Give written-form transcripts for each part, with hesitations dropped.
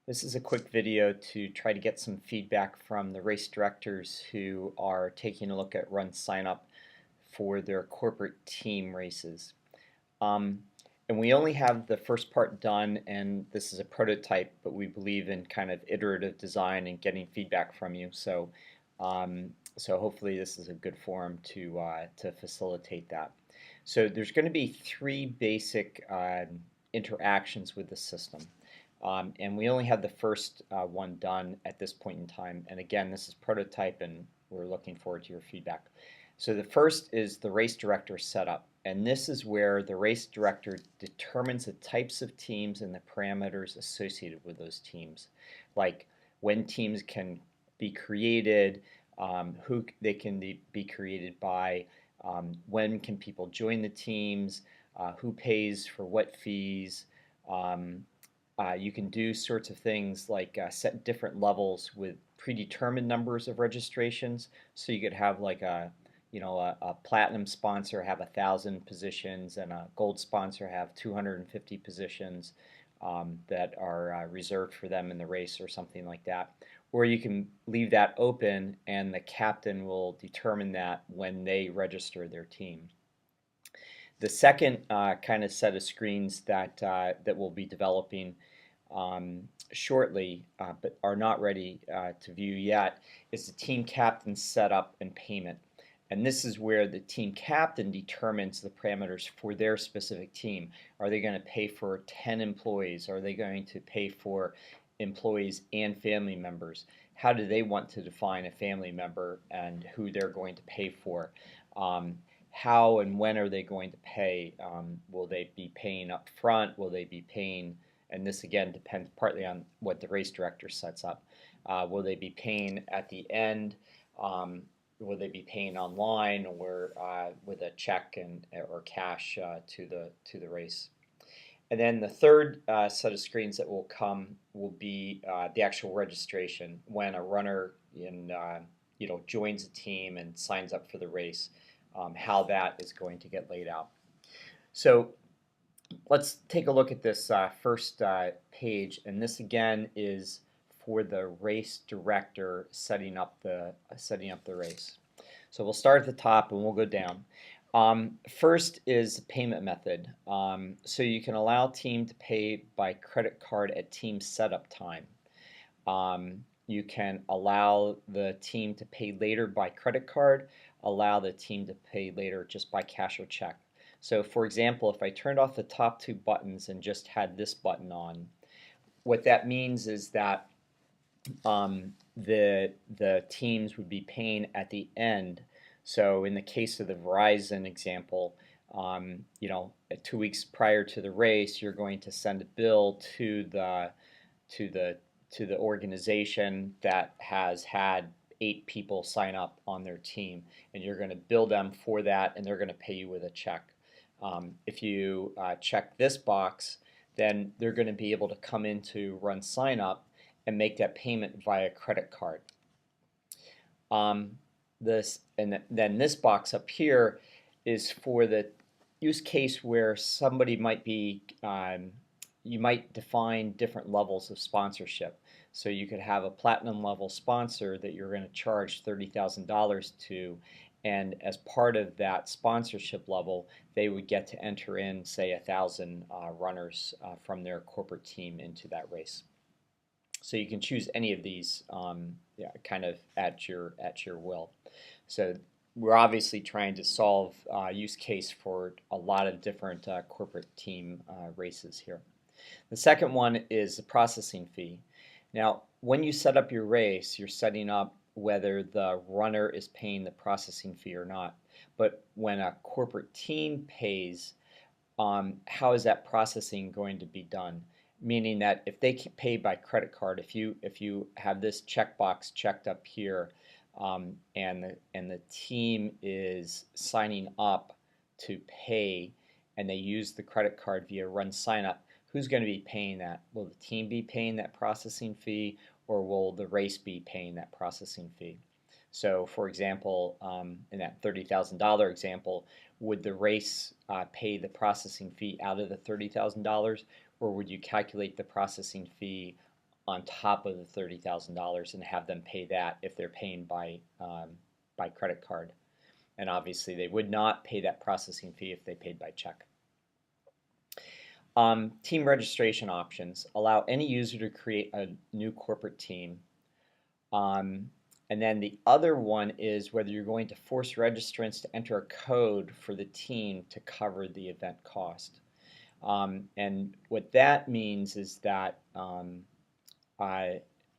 This is a quick video to try to get some feedback from the race directors who are taking a look at RunSignUp for their corporate team races. Um, and we only have the first part done, and this is a prototype, but we believe in kind of iterative design and getting feedback from you. So hopefully this is a good forum to facilitate that. So there's going to be three basic interactions with the system. And we only have the first one done at this point in time. And again, this is prototype, and we're looking forward to your feedback. So the first is the race director setup. And this is where the race director determines the types of teams and the parameters associated with those teams, like when teams can be created, who they can be created by, when can people join the teams, who pays for what fees. You can do sorts of things like set different levels with predetermined numbers of registrations. So you could have like a platinum sponsor have 1,000 positions and a gold sponsor have 250 positions that are reserved for them in the race or something like that. Or you can leave that open and the captain will determine that when they register their team. The second kind of set of screens that we'll be developing shortly, but are not ready to view yet, is the team captain setup and payment. And this is where the team captain determines the parameters for their specific team. Are they going to pay for 10 employees? Are they going to pay for employees and family members? How do they want to define a family member and who they're going to pay for? How and when are they going to pay? Will they be paying up front? Will they be paying, and this again depends partly on what the race director sets up. Will they be paying at the end? Will they be paying online or with a check or cash to the race? And then the third set of screens that will come will be the actual registration when a runner joins a team and signs up for the race. How that is going to get laid out. So let's take a look at this first page, and this again is for the race director setting up the race. So we'll start at the top and we'll go down. First is the payment method. So you can allow team to pay by credit card at team setup time. You can allow the team to pay later by credit card, allow the team to pay later just by cash or check. So for example, if I turned off the top two buttons and just had this button on, what that means is that the teams would be paying at the end. So in the case of the Verizon example, 2 weeks prior to the race, you're going to send a bill to the organization that has had 8 people sign up on their team, and you're going to bill them for that, and they're going to pay you with a check. If you check this box, then they're going to be able to come into RunSignUp and make that payment via credit card. Then this box up here is for the use case where somebody might be, you might define different levels of sponsorship. So you could have a platinum level sponsor that you're going to charge $30,000 to, and as part of that sponsorship level, they would get to enter in, say, 1,000 runners from their corporate team into that race. So you can choose any of these kind of at your will. So we're obviously trying to solve use case for a lot of different corporate team races here. The second one is the processing fee. Now, when you set up your race, you're setting up whether the runner is paying the processing fee or not. But when a corporate team pays, how is that processing going to be done? Meaning that if they pay by credit card, if you have this checkbox checked up here, and the team is signing up to pay, and they use the credit card via RunSignUp, who's going to be paying that? Will the team be paying that processing fee, or will the race be paying that processing fee? So for example, in that $30,000 example, would the race pay the processing fee out of the $30,000, or would you calculate the processing fee on top of the $30,000 and have them pay that if they're paying by credit card. And obviously they would not pay that processing fee if they paid by check. Team registration options allow any user to create a new corporate team. And then the other one is whether you're going to force registrants to enter a code for the team to cover the event cost. And what that means is that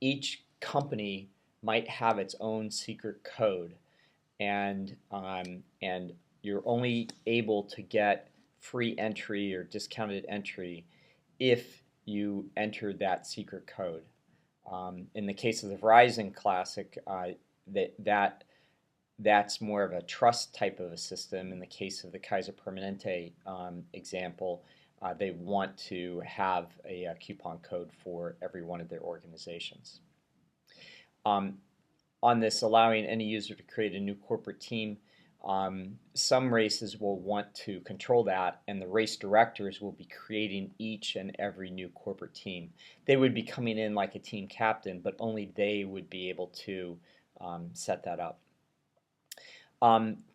each company might have its own secret code, and you're only able to get free entry or discounted entry if you enter that secret code. In the case of the Verizon Classic, that's more of a trust type of a system. In the case of the Kaiser Permanente example, they want to have a coupon code for every one of their organizations. On this, allowing any user to create a new corporate team, some races will want to control that, and the race directors will be creating each and every new corporate team. They would be coming in like a team captain, but only they would be able to set that up.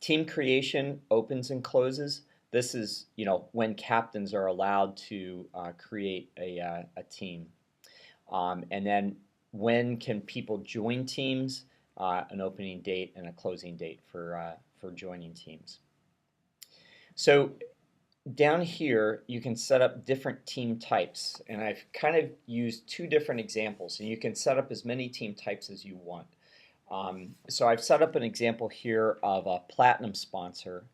Team creation opens and closes. This is, when captains are allowed to create a team. And then when can people join teams? An opening date and a closing date for joining teams. So down here you can set up different team types, and I've kind of used two different examples, and you can set up as many team types as you want. So I've set up an example here of a platinum sponsor,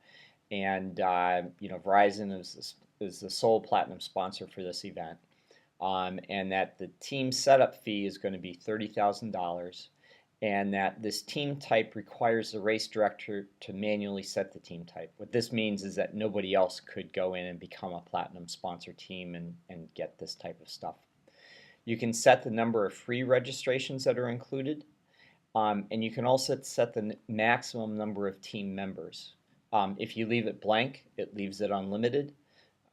and Verizon is the sole platinum sponsor for this event, and that the team setup fee is going to be $30,000. And that this team type requires the race director to manually set the team type. What this means is that nobody else could go in and become a platinum sponsor team and get this type of stuff. You can set the number of free registrations that are included, and you can also set the maximum number of team members. If you leave it blank, it leaves it unlimited.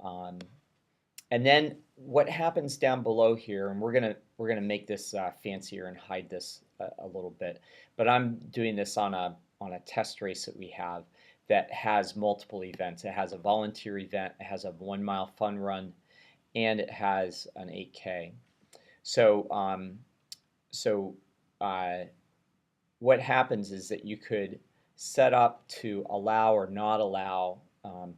And then what happens down below here, and we're gonna make this fancier and hide this a little bit, but I'm doing this on a test race that we have that has multiple events. It has a volunteer event, it has a 1 mile fun run, and it has an 8K. So what happens is that you could set up to allow or not allow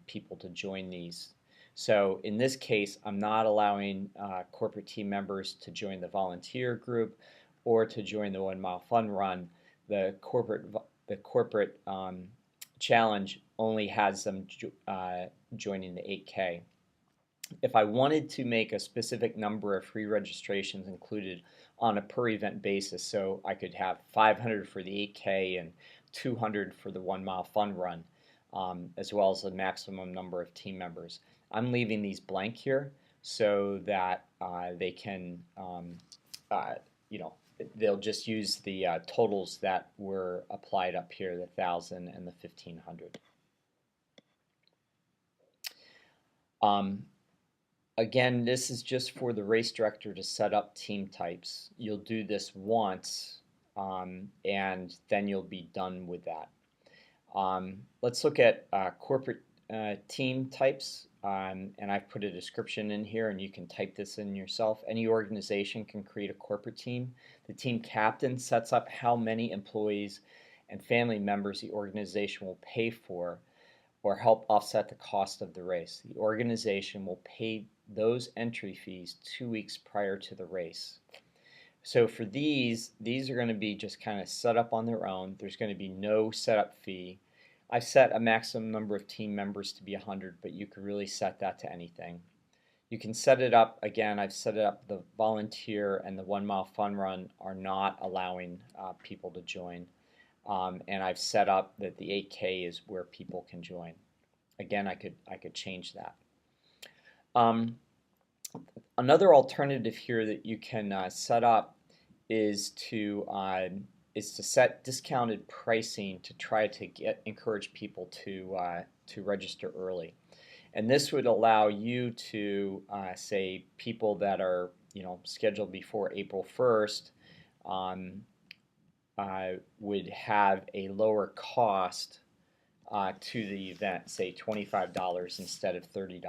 people to join these. So in this case, I'm not allowing corporate team members to join the volunteer group or to join the 1 mile fun run. The corporate challenge only has them joining the 8K. If I wanted to make a specific number of free registrations included on a per event basis, so I could have 500 for the 8K and 200 for the 1 mile fun run, as well as the maximum number of team members, I'm leaving these blank here so that they can, they'll just use the totals that were applied up here, the 1,000 and the 1,500. Again, this is just for the race director to set up team types. You'll do this once, and then you'll be done with that. Let's look at corporate team types, and I've put a description in here, and you can type this in yourself. Any organization can create a corporate team. The team captain sets up how many employees and family members the organization will pay for or help offset the cost of the race. The organization will pay those entry fees 2 weeks prior to the race. So for these are going to be just kind of set up on their own. There's going to be no setup fee. I've set a maximum number of team members to be 100, but you could really set that to anything. You can set it up, again, I've set it up, the volunteer and the 1 mile fun run are not allowing people to join. And I've set up that the 8K is where people can join. Again, I could change that. Another alternative here that you can set up is to set discounted pricing to try to encourage people to register early. And this would allow you to say people that are scheduled before April 1st would have a lower cost to the event, say $25 instead of $30.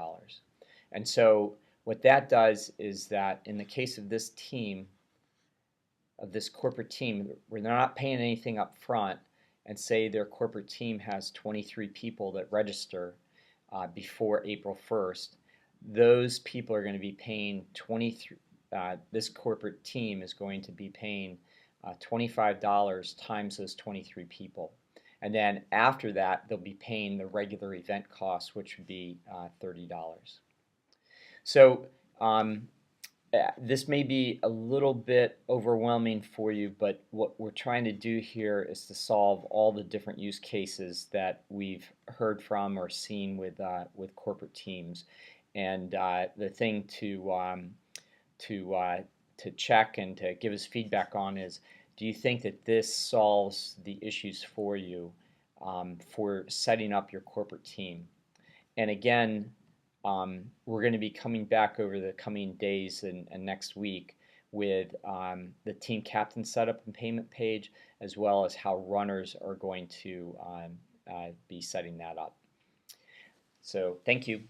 And so what that does is that in the case of this team, of this corporate team, where they're not paying anything up front, and say their corporate team has 23 people that register before April 1st, those people are going to be paying 23, this corporate team is going to be paying $25 times those 23 people. And then after that, they'll be paying the regular event costs, which would be $30. So this may be a little bit overwhelming for you, but what we're trying to do here is to solve all the different use cases that we've heard from or seen with corporate teams. And the thing to check and to give us feedback on is, do you think that this solves the issues for you for setting up your corporate team? And again, we're going to be coming back over the coming days and next week with the team captain setup and payment page, as well as how runners are going to be setting that up. So thank you.